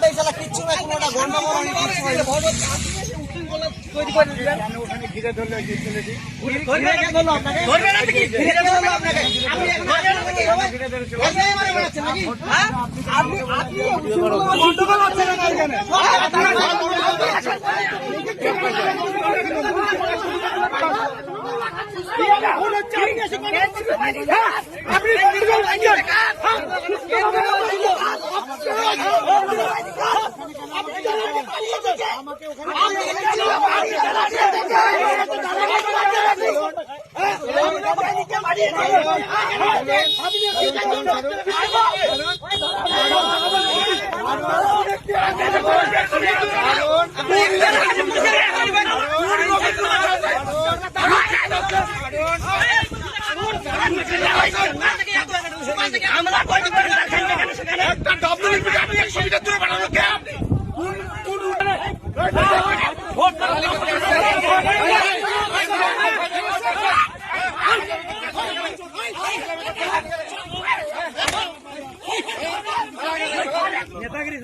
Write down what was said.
দেয় শালা কিচ্ছু না কোনোটা গন্ডগোল হয়নি কিচ্ছু হয়নি তৈরি করে দিবেন ওখানে ঘিরে ধরলে চলে দিই ঘিরে কে ধরলো আপনাকে ধরবে না কি ঘিরে ধরলো আপনাকে আপনি এখন ধরবেন নাকি ঘিরে ধরেছে আপনি মারা মারছেন নাকি হ্যাঁ আপনি গন্ডগোল হচ্ছে না এখানে নেতাগিরি